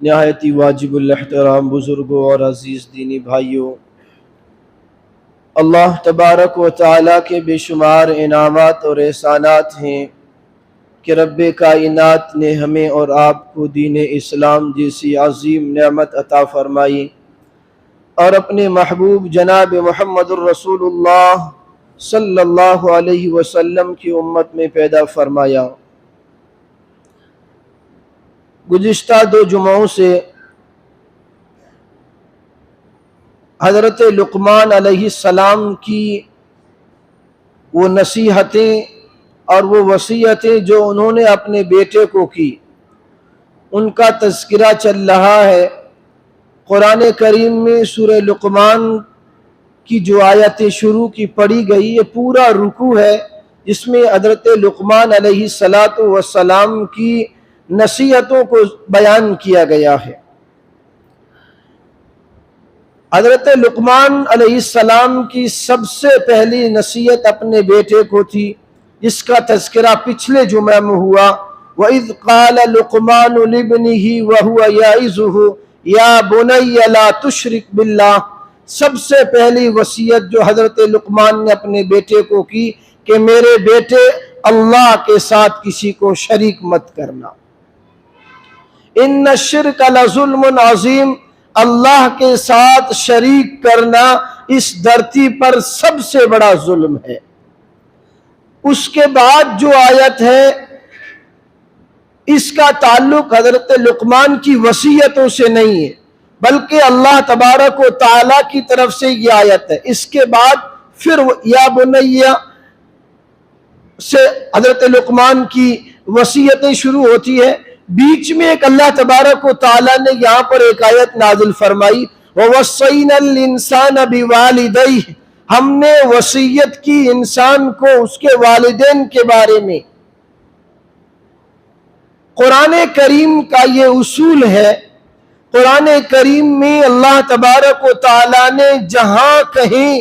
نہایت ہی واجب الاحترام بزرگوں اور عزیز دینی بھائیوں، اللہ تبارک و تعالیٰ کے بے شمار انعامات اور احسانات ہیں کہ رب کائنات نے ہمیں اور آپ کو دین اسلام جیسی عظیم نعمت عطا فرمائی اور اپنے محبوب جناب محمد الرسول اللہ صلی اللہ علیہ وسلم کی امت میں پیدا فرمایا۔ گزشتہ 2 جمعوں سے حضرت لقمان علیہ السلام کی وہ نصیحتیں اور وہ وصیتیں جو انہوں نے اپنے بیٹے کو کی، ان کا تذکرہ چل رہا ہے۔ قرآن کریم میں سورہ لقمان کی جو آیتیں شروع کی پڑھی گئی، یہ پورا رکوع ہے جس میں حضرت لقمان علیہ السلام کی نصیحتوں کو بیان کیا گیا ہے۔ حضرت لقمان علیہ السلام کی سب سے پہلی نصیحت اپنے بیٹے کو تھی، جس کا تذکرہ پچھلے جمعہ میں ہوا۔ وَإِذْ قَالَ لُقْمَانُ لِابْنِهِ وَهُوَ يَعِظُهُ يَا بُنَيَّ لَا تُشْرِكْ بِاللَّهِ، سب سے پہلی وصیت جو حضرت لقمان نے اپنے بیٹے کو کی کہ میرے بیٹے اللہ کے ساتھ کسی کو شریک مت کرنا۔ إِنَّ الشِّرْكَ لَظُلْمٌ عَظِيمٌ، اللہ کے ساتھ شریک کرنا اس دھرتی پر سب سے بڑا ظلم ہے۔ اس کے بعد جو آیت ہے اس کا تعلق حضرت لقمان کی وصیتوں سے نہیں ہے، بلکہ اللہ تبارک و تعالیٰ کی طرف سے یہ آیت ہے۔ اس کے بعد پھر یا بنیہ سے حضرت لقمان کی وصیتیں شروع ہوتی ہے۔ بیچ میں ایک اللہ تبارک و تعالیٰ نے یہاں پر ایک آیت نازل فرمائی، وَوَصَّيْنَا الْإِنسَانَ بِوَالِدَيْهِ، ہم نے وصیت کی انسان کو اس کے والدین کے بارے میں۔ قرآن کریم کا یہ اصول ہے، قرآن کریم میں اللہ تبارک و تعالیٰ نے جہاں کہیں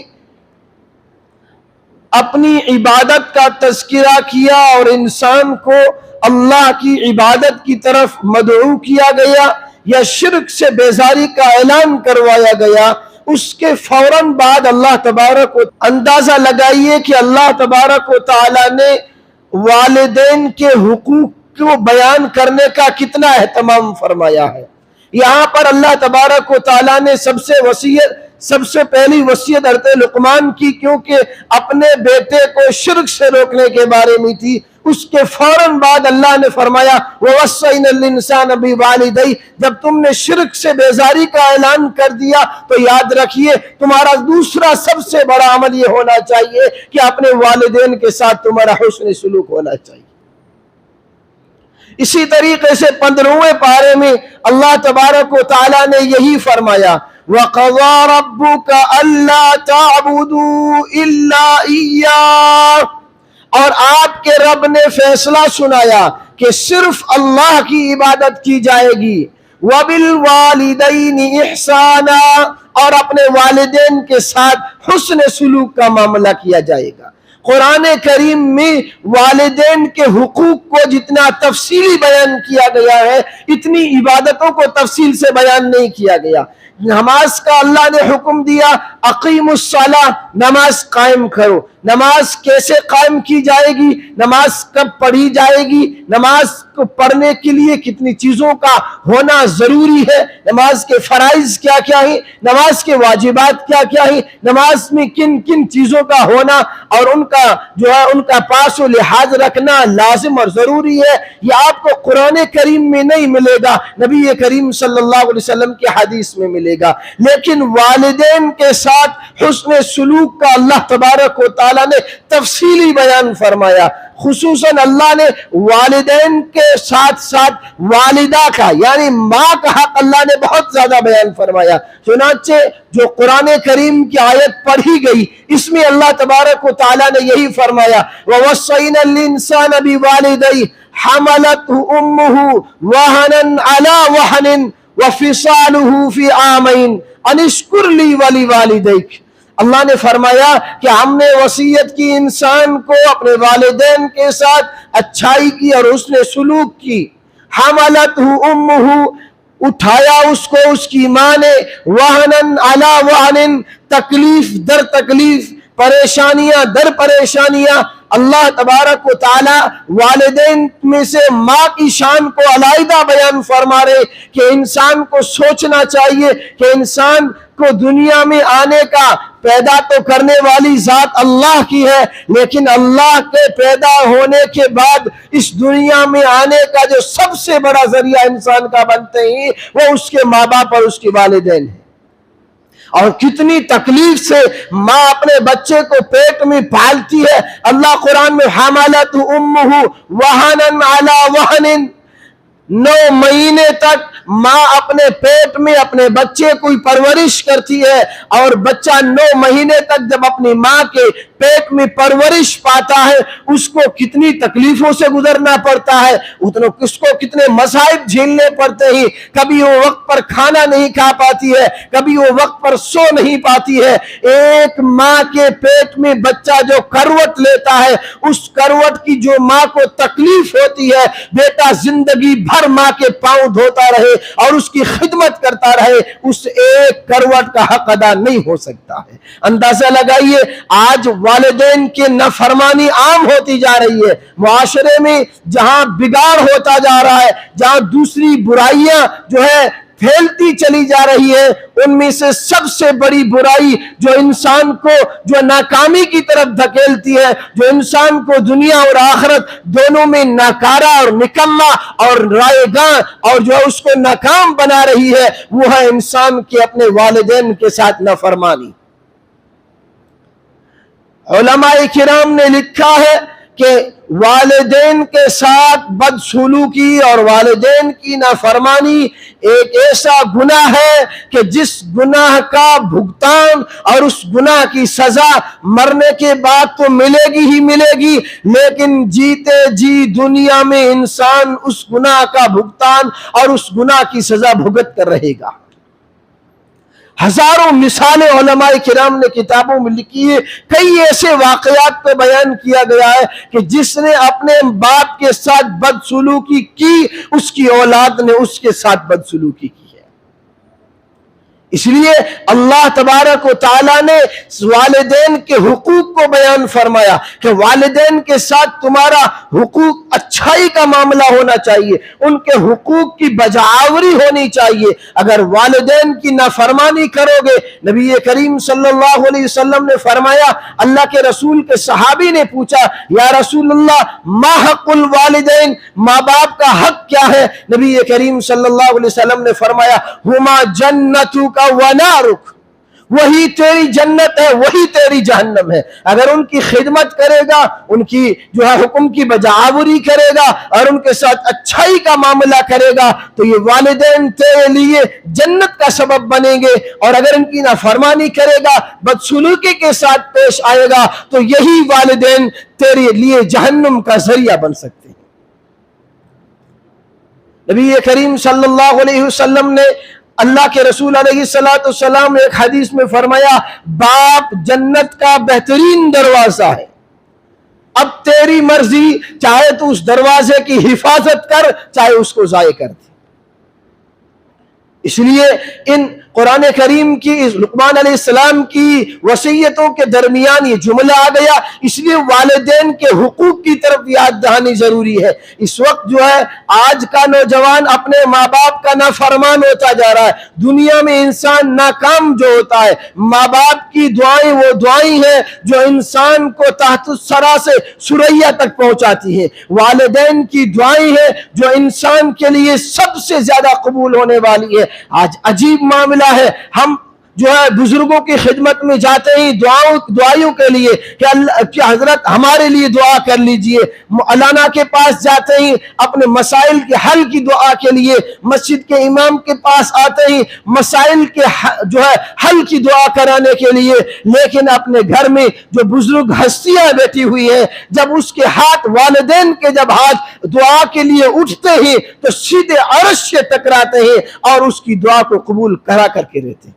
اپنی عبادت کا تذکرہ کیا اور انسان کو اللہ کی عبادت کی طرف مدعو کیا گیا یا شرک سے بیزاری کا اعلان کروایا گیا، اس کے فوراً بعد اللہ تبارک و اندازہ لگائیے کہ اللہ تبارک و تعالیٰ نے والدین کے حقوق کو بیان کرنے کا کتنا اہتمام فرمایا ہے۔ یہاں پر اللہ تبارک و تعالیٰ نے سب سے پہلی وصیت حضرت لقمان کی، کیونکہ اپنے بیٹے کو شرک سے روکنے کے بارے میں تھی۔ اس کے فوراً بعد اللہ نے فرمایا وَوَصَّيْنَا الْإِنسَانَ بِوَالِدَيْهِ، جب تم نے شرک سے بیزاری کا اعلان کر دیا تو یاد رکھیے تمہارا دوسرا سب سے بڑا عمل یہ ہونا چاہیے کہ اپنے والدین کے ساتھ تمہارا حسن سلوک ہونا چاہیے۔ اسی طریقے سے 15ویں پارے میں اللہ تبارک و تعالیٰ نے یہی فرمایا وَقَضَىٰ رَبُّكَ أَلَّا تَعْبُدُوا إِلَّا إِيَّاهُ، اور آپ کے رب نے فیصلہ سنایا کہ صرف اللہ کی عبادت کی جائے گی۔ وَبِالْوَالِدَيْنِ إِحْسَانًا، اور اپنے والدین کے ساتھ حسن سلوک کا معاملہ کیا جائے گا۔ قرآن کریم میں والدین کے حقوق کو جتنا تفصیلی بیان کیا گیا ہے، اتنی عبادتوں کو تفصیل سے بیان نہیں کیا گیا۔ نماز کا اللہ نے حکم دیا اقیم الصلاۃ، نماز قائم کرو۔ نماز کیسے قائم کی جائے گی، نماز کب پڑھی جائے گی، نماز کو پڑھنے کے لیے کتنی چیزوں کا ہونا ضروری ہے، نماز کے فرائض کیا کیا ہیں، نماز کے واجبات کیا کیا ہیں، نماز میں کن کن چیزوں کا ہونا اور ان کا پاس و لحاظ رکھنا لازم اور ضروری ہے، یہ آپ کو قرآن کریم میں نہیں ملے گا، نبی کریم صلی اللہ علیہ وسلم کی حدیث میں ملے گا۔ لیکن والدین کے ساتھ حسن سلوک کا اللہ تبارک و تعالیٰ نے تفصیلی بیان فرمایا۔ خصوصاً اللہ نے والدین کے ساتھ ساتھ والدہ کا یعنی ماں کا حق اللہ نے بہت زیادہ بیان فرمایا۔ چنانچہ جو قرآن کریم کی آیت پڑھی گئی اس میں اللہ تبارک و تعالیٰ نے یہی فرمایا وَوَصَّيْنَا الْإِنسَانَ بِوَالِدَيْهِ حَمَلَتْهُ أُمُّهُ وَهْنًا عَلَى وَهْنٍ وَفِصَالُهُ فِي عَامَيْنِ أَنِ اشْكُرْ لِي وَلِوَالِدَيْكَ، اللہ نے فرمایا کہ ہم نے وصیت کی انسان کو اپنے والدین کے ساتھ اچھائی کی اور حسن سلوک کی۔ حملتہ امہ، اٹھایا اس کو اس کی ماں نے وہنن علی وہنن، تکلیف در تکلیف، پریشانیاں در پریشانیاں. اللہ تبارک و تعالی والدین میں سے ماں کی شان کو علیحدہ بیان فرما رہے کہ انسان کو سوچنا چاہیے کہ انسان کو دنیا میں آنے کا پیدا تو کرنے والی ذات اللہ کی ہے، لیکن اللہ کے پیدا ہونے کے بعد اس دنیا میں آنے کا جو سب سے بڑا ذریعہ انسان کا بنتے ہیں وہ اس کے ماں باپ اور اس کے والدین ہیں. اور کتنی تکلیف سے ماں اپنے بچے کو پیٹ میں پالتی ہے. اللہ قرآن میں حملت امہ وہنن علی وہنن، 9 مہینے تک ماں اپنے پیٹ میں اپنے بچے کو پرورش کرتی ہے، اور بچہ 9 مہینے تک جب اپنی ماں کے پیٹ میں پرورش پاتا ہے اس کو کتنی تکلیفوں سے گزرنا پڑتا ہے، اس کو کتنے مصائب جھیلنے پڑتے ہیں. کبھی وہ وقت پر کھانا نہیں کھا پاتی ہے، کبھی وہ وقت پر سو نہیں پاتی ہے. ایک ماں کے پیٹ میں بچہ جو کروٹ لیتا ہے، اس کروٹ کی جو ماں کو تکلیف ہوتی ہے، بیٹا زندگی بھر ماں کے پاؤں دھوتا رہے اور اس کی خدمت کرتا رہے، اس ایک کروٹ کا حق ادا نہیں ہو سکتا ہے. اندازہ لگائیے آج والدین کی نافرمانی عام ہوتی جا رہی ہے. معاشرے میں جہاں بگاڑ ہوتا جا رہا ہے، جہاں دوسری برائیاں جو ہے پھیلتی چلی جا رہی ہے، ان میں سے سب سے بڑی برائی جو انسان کو جو ناکامی کی طرف دھکیلتی ہے، جو انسان کو دنیا اور آخرت دونوں میں ناکارہ اور نکما اور رائے گاں اور جو اس کو ناکام بنا رہی ہے، وہ ہے انسان کے اپنے والدین کے ساتھ نافرمانی. علماء کرام نے لکھا ہے کہ والدین کے ساتھ بدسلوکی اور والدین کی نافرمانی ایک ایسا گناہ ہے کہ جس گناہ کا بھگتان اور اس گناہ کی سزا مرنے کے بعد تو ملے گی ہی ملے گی، لیکن جیتے جی دنیا میں انسان اس گناہ کا بھگتان اور اس گناہ کی سزا بھگت کر رہے گا. ہزاروں مثالیں علماء کرام نے کتابوں میں لکھی ہے. کئی ایسے واقعات پہ بیان کیا گیا ہے کہ جس نے اپنے باپ کے ساتھ بدسلوکی کی، اس کی اولاد نے اس کے ساتھ بدسلوکی کی ہے. اس لیے اللہ تبارک و تعالیٰ نے والدین کے حقوق کو بیان فرمایا کہ والدین کے ساتھ تمہارا حقوق اچھائی کا معاملہ ہونا چاہیے، ان کے حقوق کی بجاوری ہونی چاہیے. اگر والدین کی نافرمانی کرو گے، نبی کریم صلی اللہ علیہ وسلم نے فرمایا، اللہ کے رسول کے صحابی نے پوچھا یا رسول اللہ ما حق الوالدین، ماں باپ کا حق کیا ہے؟ نبی کریم صلی اللہ علیہ وسلم نے فرمایا ہما جنتو کا ونارک، وہی تیری جنت ہے وہی تیری جہنم ہے. اگر ان کی خدمت کرے گا، ان کی جو ہے حکم کی بجاوری کرے گا اور ان کے ساتھ اچھائی کا معاملہ کرے گا تو یہ والدین تیرے لیے جنت کا سبب بنیں گے، اور اگر ان کی نافرمانی کرے گا، بدسلوکی کے ساتھ پیش آئے گا تو یہی والدین تیرے لیے جہنم کا ذریعہ بن سکتے ہیں. نبی کریم صلی اللہ علیہ وسلم نے، اللہ کے رسول علیہ السلام نے ایک حدیث میں فرمایا باپ جنت کا بہترین دروازہ ہے. اب تیری مرضی، چاہے تو اس دروازے کی حفاظت کر، چاہے اس کو ضائع کر دے. اس لیے ان قرآن کریم کی لقمان علیہ السلام کی وصیتوں کے درمیان یہ جملہ آ گیا. اس لیے والدین کے حقوق کی طرف یاد دہانی ضروری ہے. اس وقت جو ہے آج کا نوجوان اپنے ماں باپ کا نافرمان ہوتا جا رہا ہے. دنیا میں انسان ناکام جو ہوتا ہے، ماں باپ کی دعائیں وہ دعائیں ہیں جو انسان کو تحت الثری سے ثریا تک پہنچاتی ہیں. والدین کی دعائیں ہیں جو انسان کے لیے سب سے زیادہ قبول ہونے والی ہے. آج عجیب معاملہ ہے، ہم جو ہے بزرگوں کی خدمت میں جاتے ہیں دعائیوں کے لیے کہ حضرت ہمارے لیے دعا کر لیجئے. مولانا کے پاس جاتے ہیں اپنے مسائل کے حل کی دعا کے لیے، مسجد کے امام کے پاس آتے ہیں مسائل کے جو ہے حل کی دعا کرانے کے لیے، لیکن اپنے گھر میں جو بزرگ ہستیاں بیٹھی ہوئی ہیں، جب اس کے ہاتھ والدین کے جب ہاتھ دعا کے لیے اٹھتے ہیں تو سیدھے عرش سے ٹکراتے ہیں اور اس کی دعا کو قبول کرا کر کے رہتے ہیں.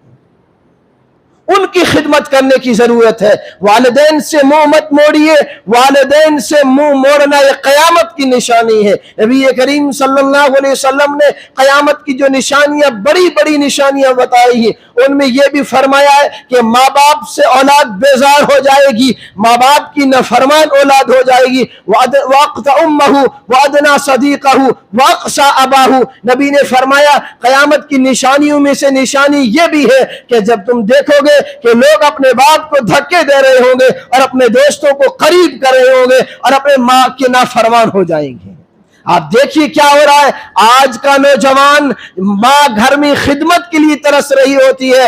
ان کی خدمت کرنے کی ضرورت ہے۔ والدین سے منہ مت موڑیے، والدین سے منہ موڑنا یہ قیامت کی نشانی ہے۔ نبی کریم صلی اللہ علیہ وسلم نے قیامت کی جو نشانیاں، بڑی بڑی نشانیاں بتائی ہیں، ان میں یہ بھی فرمایا ہے کہ ماں باپ سے اولاد بیزار ہو جائے گی، ماں باپ کی نافرمان اولاد ہو جائے گی۔ وَأَقْتَ أُمَّهُ وَأَدْنَا صَدِيقَهُ وَأَقْصَى أَبَاهُ، نبی نے فرمایا قیامت کی نشانیوں میں سے نشانی یہ بھی ہے کہ جب تم دیکھو گے کہ لوگ اپنے باپ کو دھکے دے رہے ہوں گے اور اپنے دوستوں کو قریب کر رہے ہوں گے اور اپنے ماں کے نافرمان ہو جائیں گے۔ آپ دیکھیے کیا ہو رہا ہے، آج کا نوجوان ماں گھر میں خدمت کے لیے ترس رہی ہوتی ہے،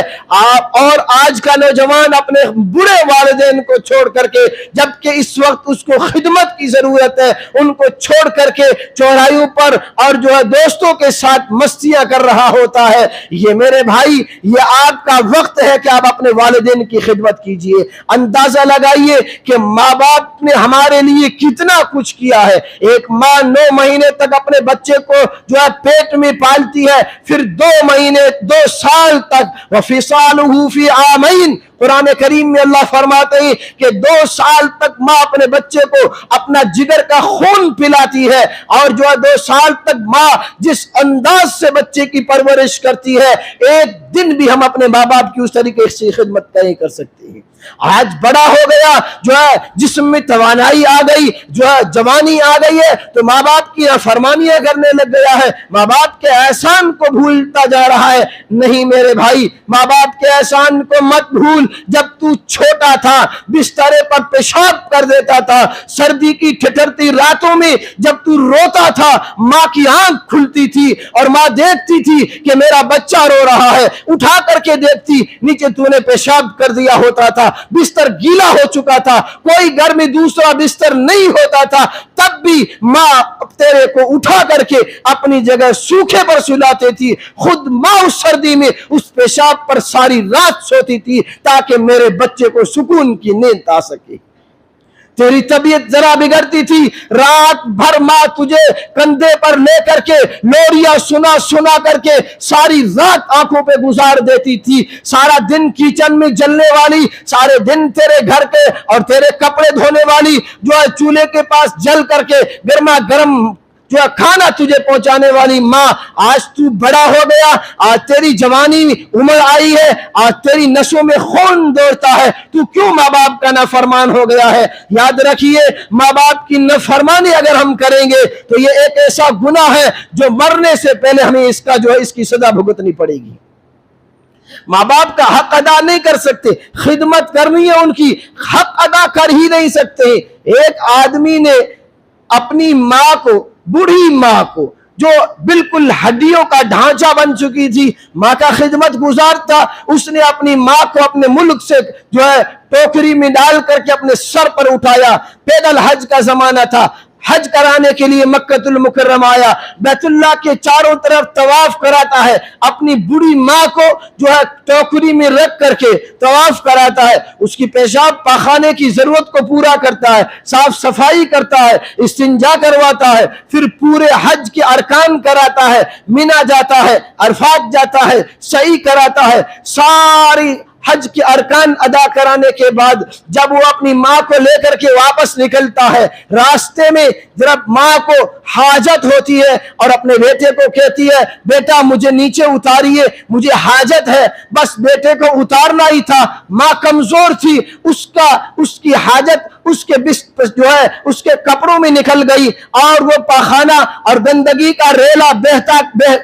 اور آج کا نوجوان اپنے بڑے والدین کو چھوڑ کر کے، جبکہ اس وقت اس کو خدمت کی ضرورت ہے، ان کو چھوڑ کر کے چوراہوں پر اور جو ہے دوستوں کے ساتھ مستیاں کر رہا ہوتا ہے۔ یہ میرے بھائی، یہ آپ کا وقت ہے کہ آپ اپنے والدین کی خدمت کیجئے۔ اندازہ لگائیے کہ ماں باپ نے ہمارے لیے کتنا کچھ کیا ہے۔ ایک ماں 9 مہینے تک اپنے بچے کو جو ہے پیٹ میں پالتی ہے، پھر 2 سال تک، وَفِصَالُهُ فِي عَامَيْنِ، قرآن کریم میں اللہ فرماتے ہیں کہ 2 سال تک ماں اپنے بچے کو اپنا جگر کا خون پلاتی ہے، اور جو ہے 2 سال تک ماں جس انداز سے بچے کی پرورش کرتی ہے، ایک دن بھی ہم اپنے ماں باپ کی اس طریقے سے خدمت نہیں کر سکتے ہیں۔ آج بڑا ہو گیا، جو ہے جسم میں توانائی آ گئی، جو ہے جوانی آ گئی ہے، تو ماں باپ کی فرمانیاں کرنے لگ گیا ہے، ماں باپ کے احسان کو بھولتا جا رہا ہے۔ نہیں میرے بھائی، ماں باپ کے احسان کو مت بھول۔ جب تو چھوٹا تھا، بسترے پر پیشاب کر دیتا تھا، سردی کی ٹھٹرتی راتوں میں جب تو روتا تھا، ماں کی آنکھ کھلتی تھی اور ماں دیکھتی تھی کہ میرا بچہ رو رہا ہے، اٹھا کر کے دیکھتی، نیچے تو نے پیشاب کر دیا ہوتا تھا، بستر گیلا ہو چکا تھا، کوئی گھر میں دوسرا بستر نہیں ہوتا تھا، تب بھی ماں تیرے کو اٹھا کر کے اپنی جگہ سوکھے پر سلاتی تھی، خود ماں اس سردی میں اس پیشاب پر ساری رات سوتی تھی تاکہ میرے بچے کو سکون کی نیند آ سکے۔ تیری طبیعت ذرا بگڑتی تھی، رات بھر ماں تجھے کندھے پر لے کر کے لوریاں سنا کر کے ساری رات آنکھوں پہ گزار دیتی تھی، سارا دن کچن میں جلنے والی، سارے دن تیرے گھر کے اور تیرے کپڑے دھونے والی، جو ہے چولہے کے پاس جل کر کے گرما گرم جو ہے کھانا تجھے پہنچانے والی ماں، آج تو بڑا ہو گیا، آج تیری جوانی عمر آئی ہے، آج تیری نسوں میں خون دوڑتا ہے، تو کیوں ماں باپ کا نافرمان ہو گیا ہے؟ یاد رکھیے، ماں باپ کی نافرمانی اگر ہم کریں گے تو یہ ایک ایسا گناہ ہے جو مرنے سے پہلے ہمیں اس کا جو ہے اس کی سزا بھگتنی پڑے گی۔ ماں باپ کا حق ادا نہیں کر سکتے، خدمت کرنی ہے ان کی، حق ادا کر ہی نہیں سکتے۔ ایک آدمی نے اپنی ماں کو، بوڑھی ماں کو، جو بالکل ہڈیوں کا ڈھانچہ بن چکی تھی، ماں کا خدمت گزار تھا، اس نے اپنی ماں کو اپنے ملک سے جو ہے ٹوکری میں ڈال کر کے اپنے سر پر اٹھایا۔ پیدل حج کا زمانہ تھا، حج کرانے کے لیے مکہ المکرمہ آیا، بیت اللہ کے چاروں طرف طواف کراتا ہے، اپنی بڑی ماں کو جو ہے ٹوکری میں رکھ کر کے طواف کراتا ہے، اس کی پیشاب پاخانے کی ضرورت کو پورا کرتا ہے، صاف صفائی کرتا ہے، استنجا کرواتا ہے، پھر پورے حج کے ارکان کراتا ہے، مینا جاتا ہے، عرفات جاتا ہے، سعی کراتا ہے، ساری حج کے ارکان ادا کرانے کے بعد جب وہ اپنی ماں کو لے کر کے واپس نکلتا ہے، راستے میں جب ماں کو حاجت ہوتی ہے اور اپنے بیٹے کو کہتی ہے، بیٹا مجھے نیچے اتاریے، مجھے حاجت ہے، بس بیٹے کو اتارنا ہی تھا، ماں کمزور تھی، اس کی حاجت اس کے جو ہے اس کے کپڑوں میں نکل گئی اور وہ پاخانہ اور گندگی کا ریلا بہ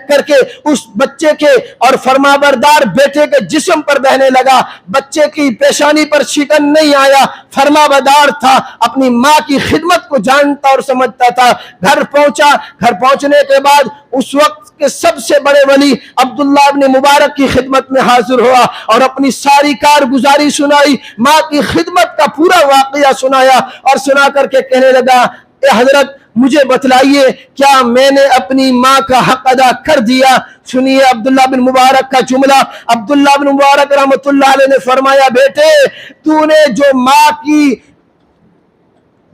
کر کے اس بچے کے اور فرمانبردار بیٹے کے جسم پر بہنے لگا۔ بچے کی پیشانی پر شکن نہیں آیا، فرمانبردار تھا، اپنی ماں کی خدمت کو جانتا اور سمجھتا تھا۔ گھر پہنچا، گھر پہنچنے کے بعد اس وقت کے سب سے بڑے ولی عبداللہ ابن مبارک کی خدمت میں حاضر ہوا اور اپنی ساری کارگزاری سنائی، ماں کی خدمت کا پورا واقعہ سنایا اور سنا کر کے کہنے لگا، اے حضرت مجھے بتلائیے کیا میں نے اپنی ماں کا حق ادا کر دیا؟ سنیے عبداللہ بن مبارک کا جملہ۔ عبداللہ بن مبارک رحمۃ اللہ علیہ نے فرمایا، بیٹے تو نے جو ماں کی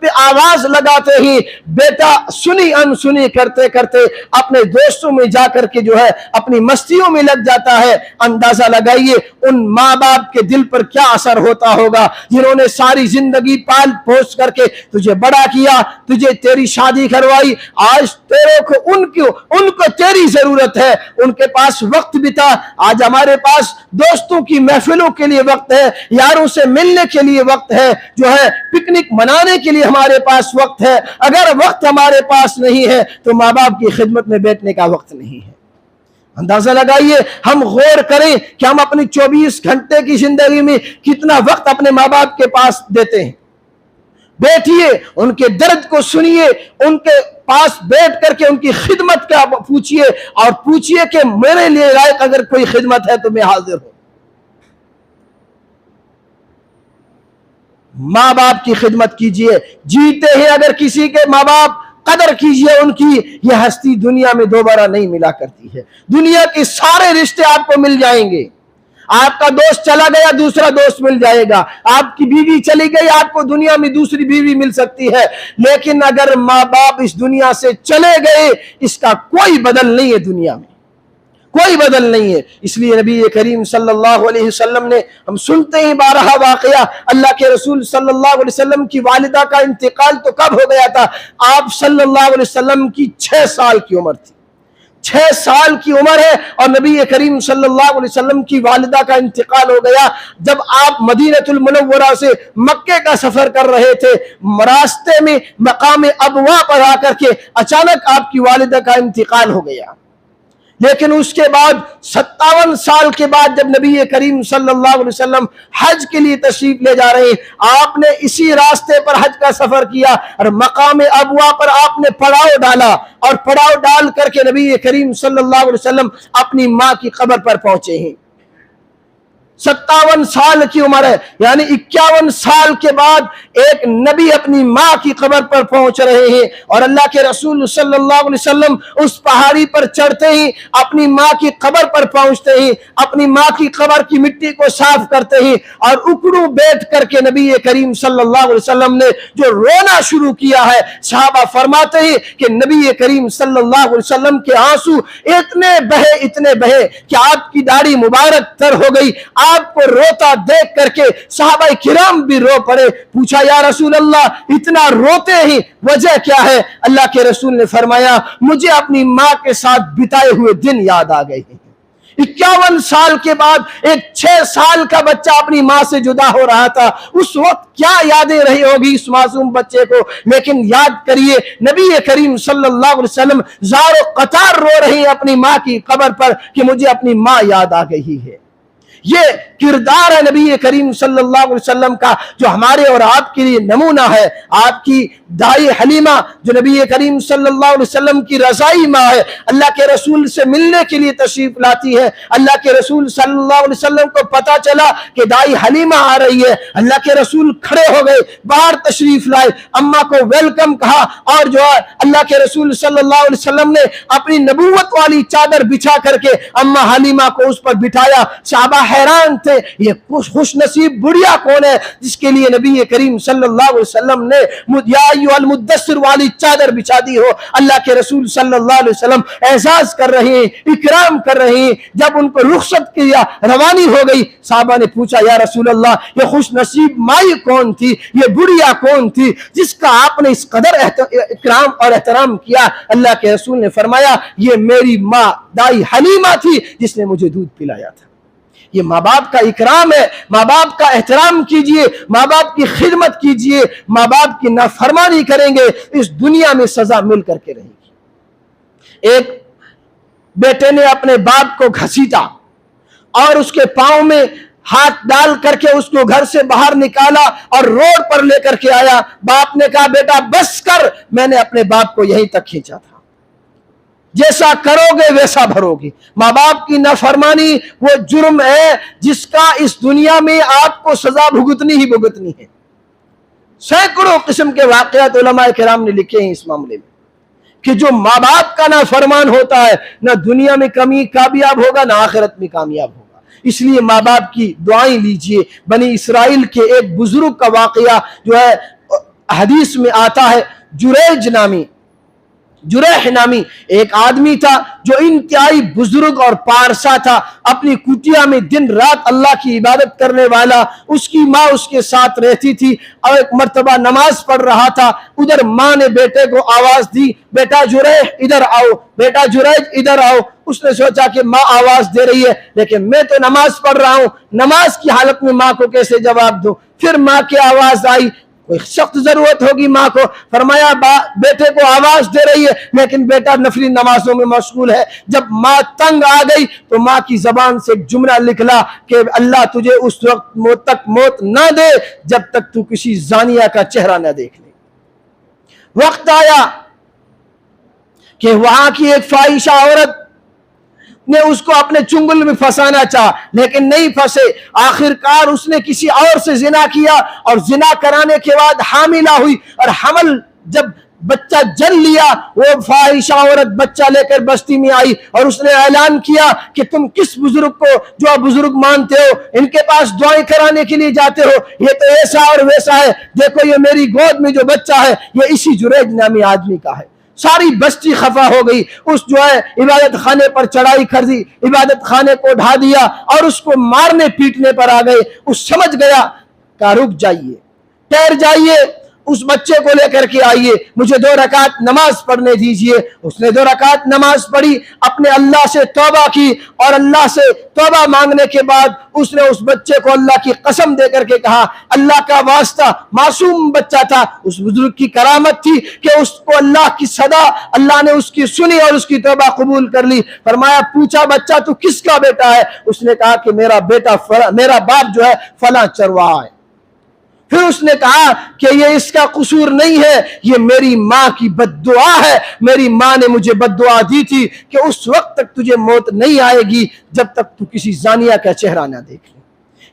پہ آواز لگاتے ہی بیٹا سنی انسنی کرتے کرتے اپنے دوستوں میں جا کر کے جو ہے اپنی مستیوں میں لگ جاتا ہے۔ اندازہ لگائیے ان ماں باپ کے دل پر کیا اثر ہوتا ہوگا جنہوں نے ساری زندگی پال پوس کر کے تجھے بڑا کیا، تجھے تیری شادی کروائی، آج تیرے کو ان کو تیری ضرورت ہے، ان کے پاس وقت بتا۔ آج ہمارے پاس دوستوں کی محفلوں کے لیے وقت ہے، یاروں سے ملنے کے لیے وقت ہے، جو ہے پکنک منانے کے لیے ہمارے پاس وقت ہے۔ اگر وقت ہمارے پاس نہیں ہے تو ماں باپ کی خدمت میں بیٹھنے کا وقت نہیں ہے۔ اندازہ لگائیے، ہم غور کریں کہ ہم اپنی 24 گھنٹے کی زندگی میں کتنا وقت اپنے ماں باپ کے پاس دیتے ہیں۔ بیٹھیے، ان کے درد کو سنیے، ان کے پاس بیٹھ کر کے ان کی خدمت کا پوچھئے، اور پوچھئے کہ میرے لیے لائق اگر کوئی خدمت ہے تو میں حاضر ہوں۔ ماں باپ کی خدمت کیجئے، جیتے ہیں اگر کسی کے ماں باپ قدر کیجئے ان کی، یہ ہستی دنیا میں دوبارہ نہیں ملا کرتی ہے۔ دنیا کے سارے رشتے آپ کو مل جائیں گے، آپ کا دوست چلا گیا دوسرا دوست مل جائے گا، آپ کی بیوی چلی گئی آپ کو دنیا میں دوسری بیوی مل سکتی ہے، لیکن اگر ماں باپ اس دنیا سے چلے گئے اس کا کوئی بدل نہیں ہے، دنیا میں کوئی بدل نہیں ہے۔ اس لیے نبی کریم صلی اللہ علیہ وسلم نے، ہم سنتے ہیں بارہا واقعہ، اللہ کے رسول صلی اللہ علیہ وسلم کی والدہ کا انتقال تو کب ہو گیا تھا؟ آپ صلی اللہ علیہ وسلم کی 6 سال کی عمر تھی، 6 سال کی عمر ہے، اور نبی کریم صلی اللہ علیہ وسلم کی والدہ کا انتقال ہو گیا جب آپ مدینہ المنورہ سے مکے کا سفر کر رہے تھے۔ راستے میں مقام ابوا پر آ کر کے اچانک آپ کی والدہ کا انتقال ہو گیا۔ لیکن اس کے بعد 57 سال کے بعد جب نبی کریم صلی اللہ علیہ وسلم حج کے لیے تشریف لے جا رہے ہیں، آپ نے اسی راستے پر حج کا سفر کیا اور مقام ابوا پر آپ نے پڑاؤ ڈالا، اور پڑاؤ ڈال کر کے نبی کریم صلی اللہ علیہ وسلم اپنی ماں کی قبر پر پہنچے ہیں۔ 57 سال کی عمر ہے، یعنی 51 سال کے بعد ایک نبی اپنی ماں کی قبر پر پہنچ رہے ہیں، اور اللہ کے رسول صلی اللہ علیہ وسلم اس پہاڑی پر چڑھتے ہی اپنی ماں کی قبر پر پہنچتے ہیں، اپنی ماں کی قبر کی مٹی کو صاف کرتے ہیں، اور اکڑوں بیٹھ کر کے نبی کریم صلی اللہ علیہ وسلم نے جو رونا شروع کیا ہے، صحابہ فرماتے ہیں کہ نبی کریم صلی اللہ علیہ وسلم کے آنسو اتنے بہے کہ آپ کی داڑھی مبارک تر ہو گئی۔ آپ کو روتا دیکھ کر کے صحابہ کرام بھی رو پڑے۔ پوچھا یا رسول اللہ اتنا روتے ہی وجہ کیا ہے؟ اللہ کے رسول نے فرمایا مجھے اپنی ماں کے ساتھ بتائے ہوئے دن یاد آ گئے ہیں۔ 51 سال کے بعد ایک 6 سال کا بچہ اپنی ماں سے جدا ہو رہا تھا، اس وقت کیا یادیں رہی ہوگی اس معصوم بچے کو؟ لیکن یاد کریے نبی کریم صلی اللہ علیہ وسلم زار و قطار رو رہے ہیں اپنی ماں کی قبر پر کہ مجھے اپنی ماں یاد آ گئی ہے۔ یہ کردار ہے نبی کریم صلی اللہ علیہ وسلم کا جو ہمارے اور آپ کے لیے نمونہ ہے۔ آپ کی دائی حلیمہ جو نبی کریم صلی اللہ علیہ وسلم کی رضائی ماں ہے، اللہ کے رسول سے ملنے کے لیے تشریف لاتی ہے۔ اللہ کے رسول صلی اللہ علیہ وسلم کو پتا چلا کہ دائی حلیمہ آ رہی ہے، اللہ کے رسول کھڑے ہو گئے، باہر تشریف لائے، اماں کو ویلکم کہا، اور جو ہے اللہ کے رسول صلی اللہ علیہ وسلم نے اپنی نبوت والی چادر بچھا کر کے اماں حلیمہ کو اس پر بٹھایا۔ صحابہ حیران تھے یہ خوش نصیب بڑھیا کون ہے جس کے لیے نبی کریم صلی اللہ علیہ وسلم نے یا ایھا المدثر والی چادر بچھا دی ہو۔ اللہ کے رسول صلی اللہ علیہ وسلم اعزاز کر رہے ہیں، اکرام کر رہے ہیں۔ جب ان کو رخصت کیا روانی ہو گئی، صحابہ نے پوچھا یا رسول اللہ یہ خوش نصیب مائی کون تھی، یہ بڑھیا کون تھی جس کا آپ نے اس قدر اکرام اور احترام کیا؟ اللہ کے رسول نے فرمایا یہ میری ماں دائی حلیمہ تھی جس نے مجھے دودھ پلایا تھا۔ یہ ماں باپ کا اکرام ہے، ماں باپ کا احترام کیجئے، ماں باپ کی خدمت کیجئے۔ ماں باپ کی نافرمانی کریں گے اس دنیا میں سزا مل کر کے رہے گی۔ ایک بیٹے نے اپنے باپ کو گھسیٹا اور اس کے پاؤں میں ہاتھ ڈال کر کے اس کو گھر سے باہر نکالا اور روڈ پر لے کر کے آیا۔ باپ نے کہا بیٹا بس کر، میں نے اپنے باپ کو یہیں تک کھینچا تھا، جیسا کرو گے ویسا بھرو گے۔ ماں باپ کی نافرمانی وہ جرم ہے جس کا اس دنیا میں آپ کو سزا بھگتنی ہی بھگتنی ہے۔ سینکڑوں قسم کے واقعات علماء کرام نے لکھے ہیں اس معاملے میں کہ جو ماں باپ کا نافرمان ہوتا ہے نہ دنیا میں کامیاب ہوگا نہ آخرت میں کامیاب ہوگا۔ اس لیے ماں باپ کی دعائیں لیجئے۔ بنی اسرائیل کے ایک بزرگ کا واقعہ جو ہے حدیث میں آتا ہے جریح نامی ایک آدمی تھا جو انتہائی بزرگ اور پارسا تھا، اپنی کٹیا میں دن رات اللہ کی عبادت کرنے والا۔ اس کی ماں اس کے ساتھ رہتی تھی، اور ایک مرتبہ نماز پڑھ رہا تھا، ادھر ماں نے بیٹے کو آواز دی، بیٹا جریح ادھر آؤ، بیٹا جریح ادھر آؤ۔ اس نے سوچا کہ ماں آواز دے رہی ہے لیکن میں تو نماز پڑھ رہا ہوں، نماز کی حالت میں ماں کو کیسے جواب دوں؟ پھر ماں کی آواز آئی، کوئی سخت ضرورت ہوگی ماں کو، فرمایا بیٹے کو آواز دے رہی ہے لیکن بیٹا نفلی نمازوں میں مشغول ہے۔ جب ماں تنگ آ گئی تو ماں کی زبان سے ایک جملہ نکلا کہ اللہ تجھے اس وقت تک موت نہ دے جب تک تو کسی زانیہ کا چہرہ نہ دیکھ لے۔ وقت آیا کہ وہاں کی ایک فاحشہ عورت نے اس کو اپنے چنگل میں پھنسانا چاہا لیکن نہیں پھنسے، آخر کار اس نے کسی اور سے زنا کیا، اور زنا کرانے کے بعد حاملہ ہوئی، اور حمل جب بچہ جن لیا، وہ فاحشہ عورت بچہ لے کر بستی میں آئی اور اس نے اعلان کیا کہ تم کس بزرگ کو جو بزرگ مانتے ہو ان کے پاس دعائیں کرانے کے لیے جاتے ہو؟ یہ تو ایسا اور ویسا ہے، دیکھو یہ میری گود میں جو بچہ ہے یہ اسی جریج نامی آدمی کا ہے۔ ساری بستی خفا ہو گئی، اس جو ہے عبادت خانے پر چڑھائی کر دی، عبادت خانے کو ڈھا دیا اور اس کو مارنے پیٹنے پر آ گئے۔ اس سمجھ گیا کہ رک جائیے، ٹھہر جائیے، اس بچے کو لے کر کے آئیے، مجھے 2 رکعت نماز پڑھنے دیجئے۔ اس نے 2 رکعت نماز پڑھی، اپنے اللہ سے توبہ کی، اور اللہ سے توبہ مانگنے کے بعد اس نے اس بچے کو اللہ کی قسم دے کر کے کہا، اللہ کا واسطہ، معصوم بچہ تھا، اس بزرگ کی کرامت تھی کہ اس کو اللہ کی صدا، اللہ نے اس کی سنی اور اس کی توبہ قبول کر لی۔ فرمایا، پوچھا بچہ تو کس کا بیٹا ہے؟ اس نے کہا کہ میرا باپ جو ہے فلاں چرواہا ہے۔ پھر اس نے کہا کہ یہ اس کا قصور نہیں ہے، یہ میری ماں کی بد دعا ہے، میری ماں نے مجھے بد دعا دی تھی کہ اس وقت تک تجھے موت نہیں آئے گی جب تک تو کسی زانیہ کا چہرہ نہ دیکھ لے۔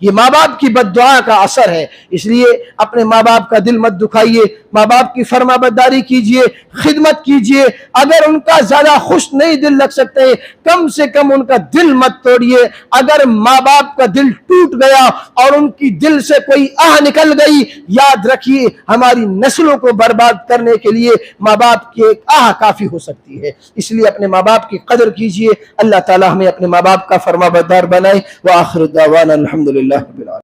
یہ ماں باپ کی بد دعا کا اثر ہے، اس لیے اپنے ماں باپ کا دل مت دکھائیے، ماں باپ کی فرما برداری کیجئے، خدمت کیجئے۔ اگر ان کا زیادہ خوش نہیں دل رکھ سکتے، کم سے کم ان کا دل مت توڑیے۔ اگر ماں باپ کا دل ٹوٹ گیا اور ان کی دل سے کوئی آہ نکل گئی، یاد رکھیے ہماری نسلوں کو برباد کرنے کے لیے ماں باپ کی ایک آہ کافی ہو سکتی ہے۔ اس لیے اپنے ماں باپ کی قدر کیجئے۔ اللہ تعالی ہمیں اپنے ماں باپ کا فرما بردار بنائے۔ وآخر دعوانا الحمدللہ رب العالمین۔